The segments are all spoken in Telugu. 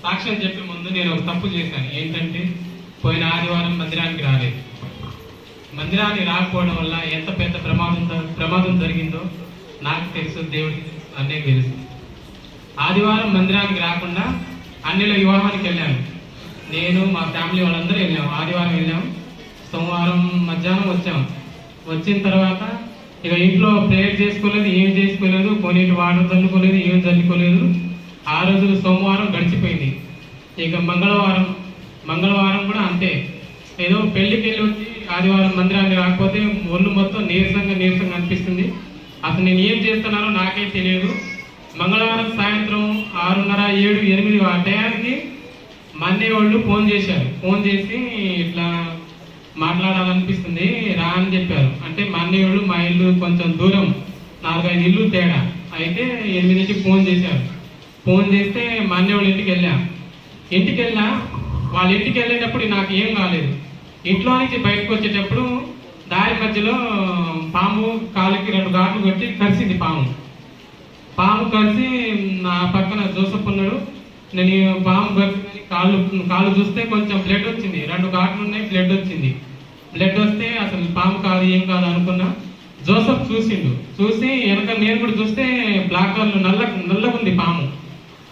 సాక్ష్యం చెప్పే ముందు నేను ఒక తప్పు చేశాను. ఏంటంటే పోయిన ఆదివారం మందిరానికి రాలేదు. మందిరానికి రాకపోవడం వల్ల ఎంత పెద్ద ప్రమాదం జరిగిందో నాకు తెలుసు, దేవుడికి అన్నీ తెలుసు. ఆదివారం మందిరానికి రాకుండా అన్నిల వివాహానికి వెళ్ళాను. నేను మా ఫ్యామిలీ వాళ్ళందరూ వెళ్ళాము. ఆదివారం వెళ్ళాము, సోమవారం మధ్యాహ్నం వచ్చాము. వచ్చిన తర్వాత ఇక ఇంట్లో ప్రేయర్ చేసుకోలేదు, ఏం చేసుకోలేదు, కొన్నిటి వాటర్ చల్లుకోలేదు, ఏం చల్లుకోలేదు. ఆ రోజు సోమవారం గడిచిపోయింది. ఇక మంగళవారం కూడా అంతే. ఏదో పెళ్లికి వెళ్ళి వచ్చి ఆదివారం మందిరానికి రాకపోతే ఒళ్ళు మొత్తం నీరసంగా అనిపిస్తుంది. అసలు నేను ఏం చేస్తున్నానో నాకే తెలియదు. మంగళవారం సాయంత్రం 6:30, 7, 8 ఆ టయానికి మా అన్నయ్య వాళ్ళు ఫోన్ చేశారు. ఫోన్ చేసి ఇట్లా మాట్లాడాలనిపిస్తుంది రా అని చెప్పారు. అంటే మా అన్నయ్య వాళ్ళు మా ఇల్లు కొంచెం దూరం, 4-5 ఇల్లు తేడా. అయితే 8కి ఫోన్ చేశారు. ఫోన్ చేస్తే మా అన్నయ్య వాళ్ళ ఇంటికి వెళ్ళా. వాళ్ళ ఇంటికి వెళ్ళేటప్పుడు నాకు ఏం కాలేదు. ఇంట్లో నుంచి బయటకు వచ్చేటప్పుడు దారి మధ్యలో పాము కాలుకి 2 ఘాట్లు కొట్టి కరిసింది. పాము కరిసి నా పక్కన జోసఫ్ ఉన్నాడు. నేను పాము కరిసి కాళ్ళు చూస్తే కొంచెం బ్లడ్ వచ్చింది. 2 ఘాట్లు ఉన్నాయి, బ్లడ్ వచ్చింది. బ్లడ్ వస్తే అసలు పాము కాదు, ఏం కాదు అనుకున్నా. జోసఫ్ చూసిండు. చూసి వెనక నేను కూడా చూస్తే బ్లాక్ కలర్ నల్లగుంది పాము.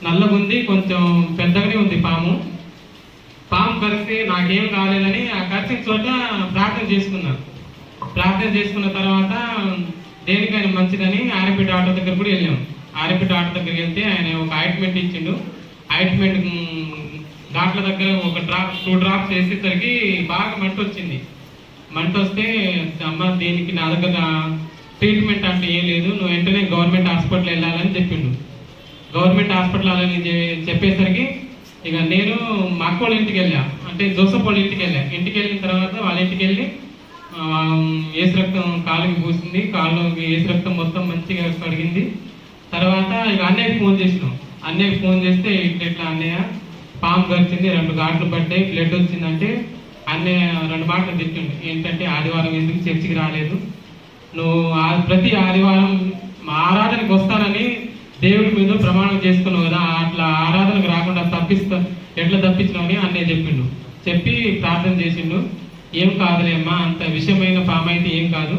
నల్లగుంది, కొంచెం పెద్దగానే ఉంది పాము కరిస్తే నాకేం కాలేదని ఆ కరిసిన చోట ప్రార్థన చేసుకున్న తర్వాత దేనికైనా మంచిదని ఆర్ఎంపీ డాక్టర్ దగ్గర కూడా వెళ్ళాం. ఆర్ఎంపీ డాక్టర్ దగ్గరికి వెళ్తే ఆయన ఒక ఆయింట్మెంట్ ఇచ్చిండు. ఆయింట్మెంట్ ఘాట్ల దగ్గర ఒక 2 డ్రాప్స్ వేసేసరికి బాగా మంట వచ్చింది. మంట వస్తే అమ్మ దీనికి నా దగ్గర ట్రీట్మెంట్ అంటే ఏం లేదు, నువ్వు వెంటనే గవర్నమెంట్ హాస్పిటల్ వెళ్ళాలని చెప్పిండు. గవర్నమెంట్ హాస్పిటల్ అని చెప్పేసరికి ఇక నేను మా అక్క వాళ్ళ ఇంటికి వెళ్ళా, అంటే జోసఫ్ వాళ్ళ ఇంటికి వెళ్ళా. ఇంటికి వెళ్ళిన తర్వాత వాళ్ళ ఇంటికి వెళ్ళి ఏసు రక్తం కాలుకి పూసింది. కాళ్ళకి ఏసు రక్తం మొత్తం మంచిగా కడిగింది. తర్వాత ఇక అన్నయ్యకి ఫోన్ చేసినాం. అన్నయ్యకి ఫోన్ చేస్తే ఇట్లా అన్నయ్య పాము కరిచింది, 2 ఘాట్లు పడ్డాయి, బ్లడ్ వచ్చిందంటే అన్నయ్య 2 మాటలు తిట్టిండు. ఏంటంటే ఆదివారం ఎందుకు చర్చికి రాలేదు, నువ్వు ప్రతి ఆదివారం మా ఆరాధనకి వస్తానని దేవుడి మీద ప్రమాణం చేసుకున్నావు కదా, అట్లా ఆరాధనకు రాకుండా ఎట్లా తప్పించినావు అని అన్నయ్య చెప్పిండు. చెప్పి ప్రార్థన చేసిండు. ఏం కాదులే అమ్మా, అంత విషయమైన పాము అయితే ఏం కాదు,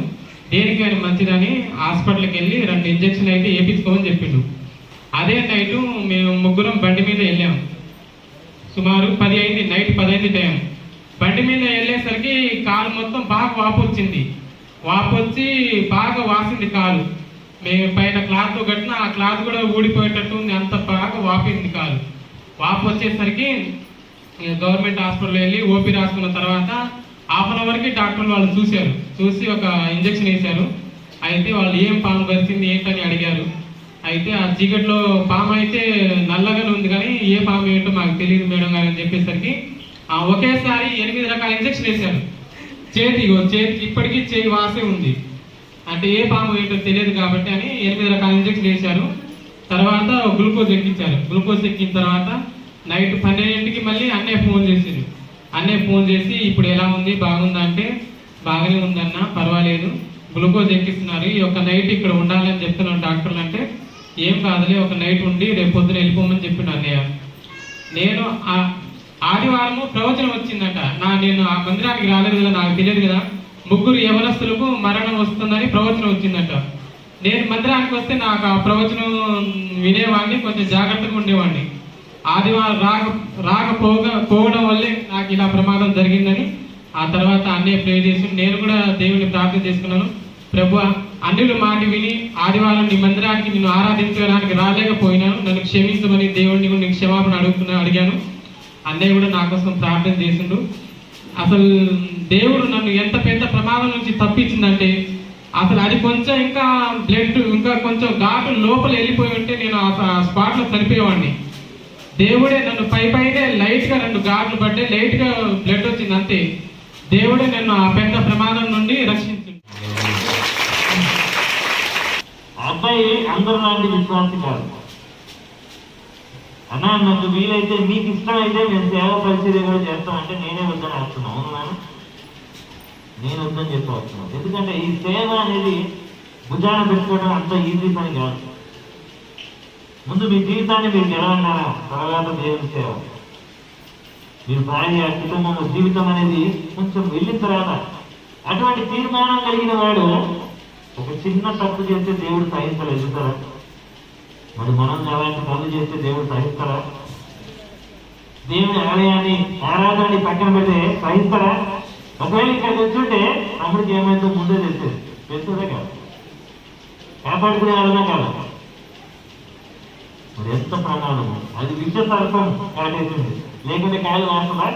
దేనికైనా మంచిదని హాస్పిటల్కి వెళ్ళి 2 ఇంజక్షన్ అయితే వేయించుకోమని చెప్పిండు. అదే నైటు మేము ముగ్గురం బండి మీద వెళ్ళాము. సుమారు 10 అయింది, నైట్ 10 అయింది టైం. బండి మీద వెళ్ళేసరికి కాలు మొత్తం బాగా వాపు వచ్చింది. వాపు వచ్చి బాగా వాసింది కాలు. మేము పైన క్లాత్ కట్టిన ఆ క్లాత్ కూడా ఊడిపోయేటట్టు ఉంది, అంత బాగా వాపింది కాలు. వాపు వచ్చేసరికి గవర్నమెంట్ హాస్పిటల్ వెళ్ళి ఓపీ రాసుకున్న తర్వాత 1/2 అవర్కి డాక్టర్ వాళ్ళు చూసి ఒక ఇంజక్షన్ వేశారు. అయితే వాళ్ళు ఏం పాము కరిచింది ఏంటని అడిగారు. అయితే ఆ చీకట్లో పాము అయితే నల్లగానే ఉంది, కానీ ఏ పాము ఏంటో మాకు తెలియదు మేడం గారు అని చెప్పేసరికి ఒకేసారి 8 రకాల ఇంజక్షన్ వేశారు. చేతికి ఇప్పటికీ చేయి వాసే ఉంది. అంటే ఏ పాము ఏంటో తెలియదు కాబట్టి అని 8 రకాల ఇంజక్షన్ వేశారు. తర్వాత గ్లూకోజ్ ఎక్కించారు. గ్లూకోజ్ ఎక్కిన తర్వాత నైట్ 12కి మళ్ళీ అన్నయ్య ఫోన్ చేసి ఇప్పుడు ఎలా ఉంది, బాగుందా అంటే బాగానే ఉందన్న, పర్వాలేదు, గ్లూకోజ్ ఎక్కిస్తున్నారు, ఈ ఒక నైట్ ఇక్కడ ఉండాలని చెప్తున్నాను డాక్టర్లు. అంటే ఏం కాదులే, ఒక నైట్ ఉండి రేపు పొద్దున వెళ్ళిపోమని చెప్పిండు అన్నయ్య. నేను ఆదివారము ప్రవచనం వచ్చిందట. నేను ఆ మందిరానికి రాలేదు కదా, నాకు తెలియదు కదా, 3 యవనస్తులకు మరణం వస్తుందని ప్రవచనం వచ్చిందట. నేను మందిరానికి వస్తే నాకు ఆ ప్రవచనం వినేవాడిని, కొంచెం జాగ్రత్తగా ఉండేవాడిని. ఆదివారం పోవడం వల్లే నాకు ఇలా ప్రమాదం జరిగిందని ఆ తర్వాత అన్నయ్య ప్రే చేసి నేను కూడా దేవుని ప్రార్థన చేసుకున్నాను. ప్రభు, అన్యులు మాట విని ఆదివారం నీ మందిరానికి నిన్ను ఆరాధించడానికి రాలేకపోయినాను, నన్ను క్షమించమని దేవుడిని కూడా నీకు క్షమాపణ అడిగాను. అన్నయ్య కూడా నా కోసం ప్రార్థన చేసిండు. అసలు దేవుడు నన్ను ఎంత పెద్ద ప్రమాదం నుంచి తప్పించిందంటే అసలు అది కొంచెం ఇంకా బ్లడ్ ఇంకా కొంచెం ఘాటు లోపల వెళ్ళిపోయి ఉంటే నేను ఆ స్పాట్లో చనిపోయేవాడిని. దేవుడే నన్ను పైనే లైట్గా 2 ఘాట్లు పడ్డాయి, లైట్గా బ్లడ్ వచ్చింది అంతే. దేవుడే నన్ను ఆ పెద్ద ప్రమాదం నుండి రక్షించింది. అబ్బాయి అందరూ లాంటి విశ్వాసం కాదు అన్నా, నాకు వీలైతే మీకు ఇష్టమైతే మేము సేవా పరిచర్య కూడా చేస్తామంటే నేనే వద్దని వస్తున్నాను. అవును, నేను వద్దని చెప్పవస్తున్నాను. ఎందుకంటే ఈ సేవ అనేది భుజాన పెట్టుకోవడం అంత ఈజీ పని కాదు. ముందు మీ జీవితాన్ని మీరు గెలవన్నారా, తర్వాత దేవుని సేవ. మీరు భార్య కుటుంబం జీవితం అనేది కొంచెం వెళ్ళిన తర్వాత అటువంటి తీర్మానం కలిగిన వాడు ఒక చిన్న తప్పు చేస్తే దేవుడు సహించలేదు కదా. మరి మనం అలాంటి పనులు చేస్తే దేవుడు సహిస్తారా? దేవుని ఆలయాన్ని ఆరాధనని పక్కన పెడితే సహిస్తారా? ఒకవేళ ఇక్కడ కూర్చుంటే తమ్ముడికి ఏమైందో ముందే తెలిసేది, తెలుస్తుందే కాదు, కాపాడుకునే వాళ్ళనే కాదు. మరి ఎంత ప్రమాదము, అది విష సర్పం కాటేసింది, లేకుంటే కాయలు వాస్తుందా?